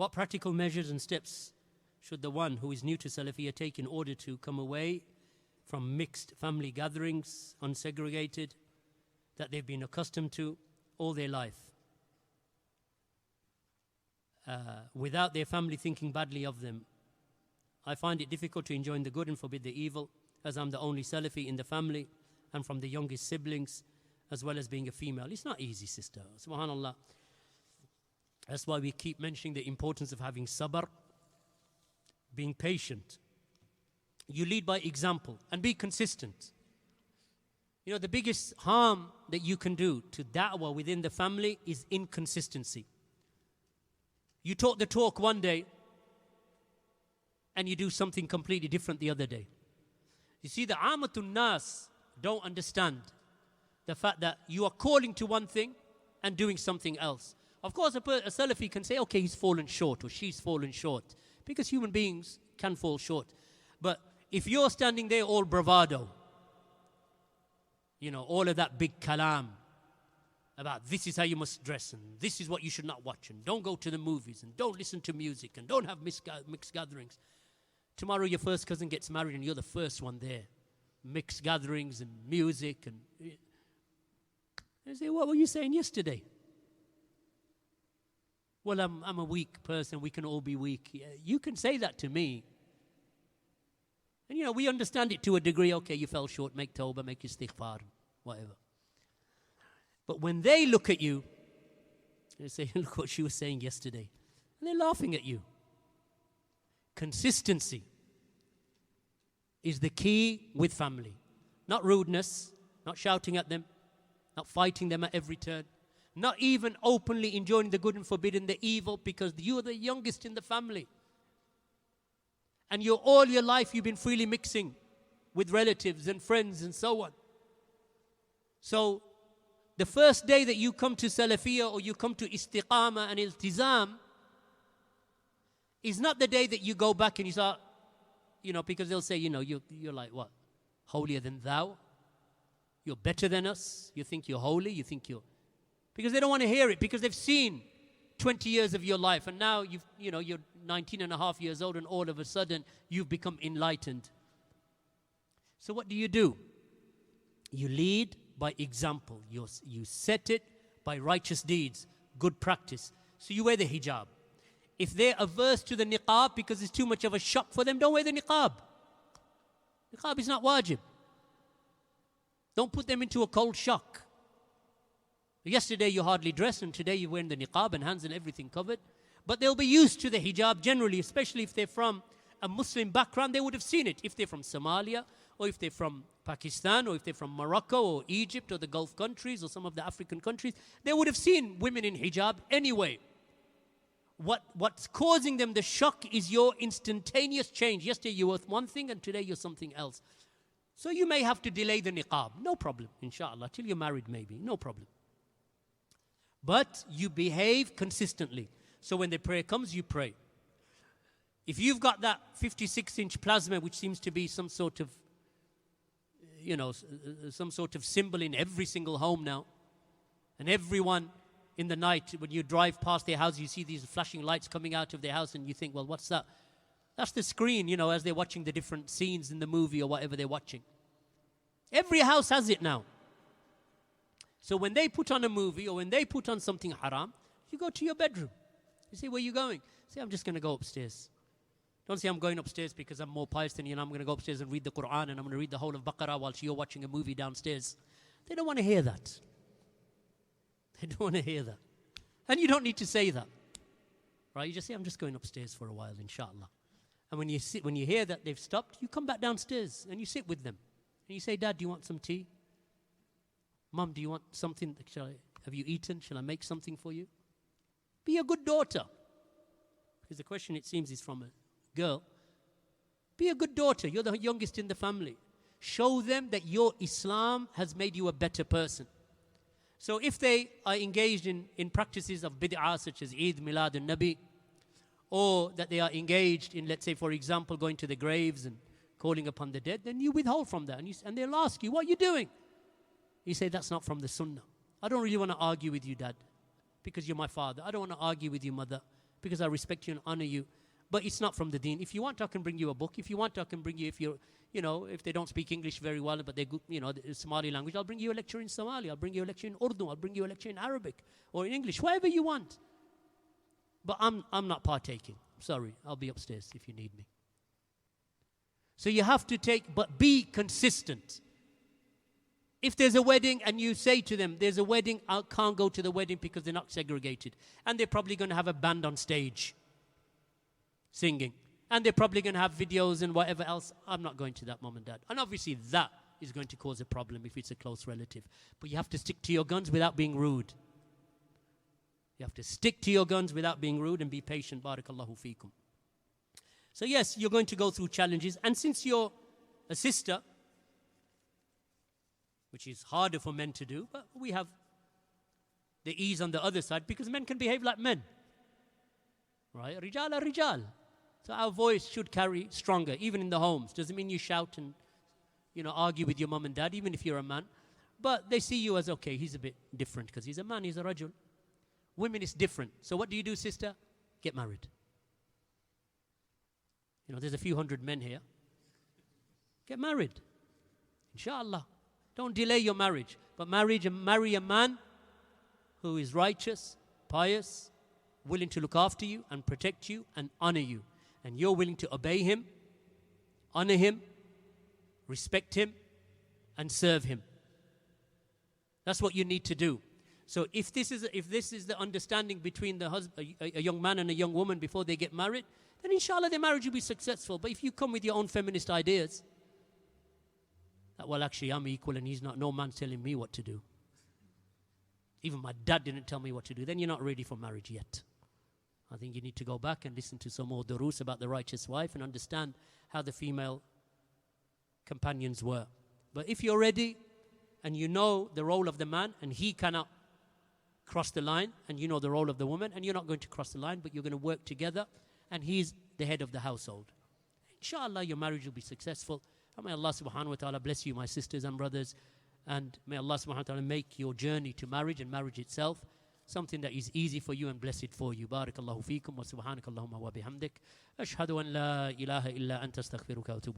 What practical measures and steps should the one who is new to Salafiyya take in order to come away from mixed family gatherings, unsegregated, that they've been accustomed to all their life, without their family thinking badly of them? I find it difficult to enjoin the good and forbid the evil, as I'm the only Salafi in the family and from the youngest siblings, as well as being a female. It's not easy, sister. Subhanallah. That's why we keep mentioning the importance of having sabr, being patient. You lead by example and be consistent. You know, the biggest harm that you can do to da'wah within the family is inconsistency. You talk the talk one day and you do something completely different the other day. You see, the Amatun Nas don't understand the fact that you are calling to one thing and doing something else. Of course, a Salafi can say, okay, he's fallen short or she's fallen short, because human beings can fall short. But if you're standing there all bravado, you know, all of that big kalam about this is how you must dress and this is what you should not watch and don't go to the movies and don't listen to music and don't have mixed gatherings. Tomorrow your first cousin gets married and you're the first one there. Mixed gatherings and music and they say, what were you saying yesterday? Well, I'm a weak person. We can all be weak. Yeah, you can say that to me. And you know, we understand it to a degree. Okay, you fell short. Make tawbah, make istighfar, whatever. But when they look at you, they say, look what she was saying yesterday. And they're laughing at you. Consistency is the key with family. Not rudeness, not shouting at them, not fighting them at every turn, not even openly enjoining the good and forbidding the evil, because you are the youngest in the family. And all your life you've been freely mixing with relatives and friends and so on. So the first day that you come to Salafiyya or you come to Istiqamah and Iltizam is not the day that you go back and you start, you know, because they'll say, you know, you're like what? Holier than thou? You're better than us? You think you're holy? You think you're... Because they don't want to hear it, because they've seen 20 years of your life and now you're 19 and a half years old and all of a sudden you've become enlightened. So what do? You lead by example. You set it by righteous deeds, good practice. So you wear the hijab. If they're averse to the niqab because it's too much of a shock for them, don't wear the niqab. Niqab is not wajib. Don't put them into a cold shock. Yesterday you hardly dressed and today you're wearing the niqab and hands and everything covered. But they'll be used to the hijab generally, especially if they're from a Muslim background. They would have seen it. If they're from Somalia or if they're from Pakistan or if they're from Morocco or Egypt or the Gulf countries or some of the African countries, they would have seen women in hijab anyway. What's causing them the shock is your instantaneous change. Yesterday you were one thing and today you're something else. So you may have to delay the niqab. No problem, inshallah, till you're married maybe. No problem. But you behave consistently. So when the prayer comes, you pray. If you've got that 56-inch plasma, which seems to be some sort of, you know, some sort of symbol in every single home now, and everyone in the night, when you drive past their house, you see these flashing lights coming out of their house and you think, well, what's that? That's the screen, you know, as they're watching the different scenes in the movie or whatever they're watching. Every house has it now. So when they put on a movie or when they put on something haram, you go to your bedroom. You say, where are you going? Say, I'm just going to go upstairs. Don't say I'm going upstairs because I'm more pious than you and I'm going to go upstairs and read the Quran and I'm going to read the whole of Baqarah while you're watching a movie downstairs. They don't want to hear that. They don't want to hear that. And you don't need to say that. Right? You just say, I'm just going upstairs for a while, inshallah. And when you hear that they've stopped, you come back downstairs and you sit with them. And you say, Dad, do you want some tea? Mom, do you want something? Have you eaten? Shall I make something for you? Be a good daughter. Because the question, it seems, is from a girl. Be a good daughter. You're the youngest in the family. Show them that your Islam has made you a better person. So if they are engaged in practices of bid'ah, such as Eid, Milad, and Nabi, or that they are engaged in, let's say, for example, going to the graves and calling upon the dead, then you withhold from that. And they'll ask you, what are you doing? You say, that's not from the Sunnah. I don't really want to argue with you, Dad, because you're my father. I don't want to argue with you, Mother, because I respect you and honor you. But it's not from the deen. If you want, I can bring you a book. If you want, I can bring you, if you're, if they don't speak English very well, but they're good, the Somali language, I'll bring you a lecture in Somali. I'll bring you a lecture in Urdu. I'll bring you a lecture in Arabic or in English, whatever you want. But I'm not partaking. Sorry, I'll be upstairs if you need me. So you have to but be consistent. If there's a wedding and you say to them, there's a wedding, I can't go to the wedding because they're not segregated. And they're probably going to have a band on stage singing. And they're probably going to have videos and whatever else. I'm not going to that, mom and dad. And obviously that is going to cause a problem if it's a close relative. But you have to stick to your guns without being rude. You have to stick to your guns without being rude and be patient. Barakallahu feekum. So yes, you're going to go through challenges. And since you're a sister, which is harder for men to do, but we have the ease on the other side because men can behave like men. Right? Rijal are rijal. So our voice should carry stronger, even in the homes. Doesn't mean you shout and, argue with your mom and dad, even if you're a man. But they see you as, okay, he's a bit different because he's a man, he's a rajul. Women is different. So what do, sister? Get married. There's a few hundred men here. Get married. Inshallah. Don't delay your marriage. But marry a man who is righteous, pious, willing to look after you and protect you and honor you. And you're willing to obey him, honor him, respect him, and serve him. That's what you need to do. So if this is the understanding between a young man and a young woman before they get married, then inshallah their marriage will be successful. But if you come with your own feminist ideas, that, well, actually I'm equal and he's not, no man's telling me what to do. Even my dad didn't tell me what to do. Then you're not ready for marriage yet. I think you need to go back and listen to some more durus about the righteous wife and understand how the female companions were. But if you're ready and you know the role of the man and he cannot cross the line, and you know the role of the woman and you're not going to cross the line, but you're going to work together and he's the head of the household, inshallah your marriage will be successful. And may Allah subhanahu wa ta'ala bless you, my sisters and brothers, and may Allah subhanahu wa ta'ala make your journey to marriage and marriage itself something that is easy for you and blessed for you. Barakallahu feekum wa subhanakallahumma wa bihamdik. Ashhadu an la ilaha illa anta astaghfiruka wa atubu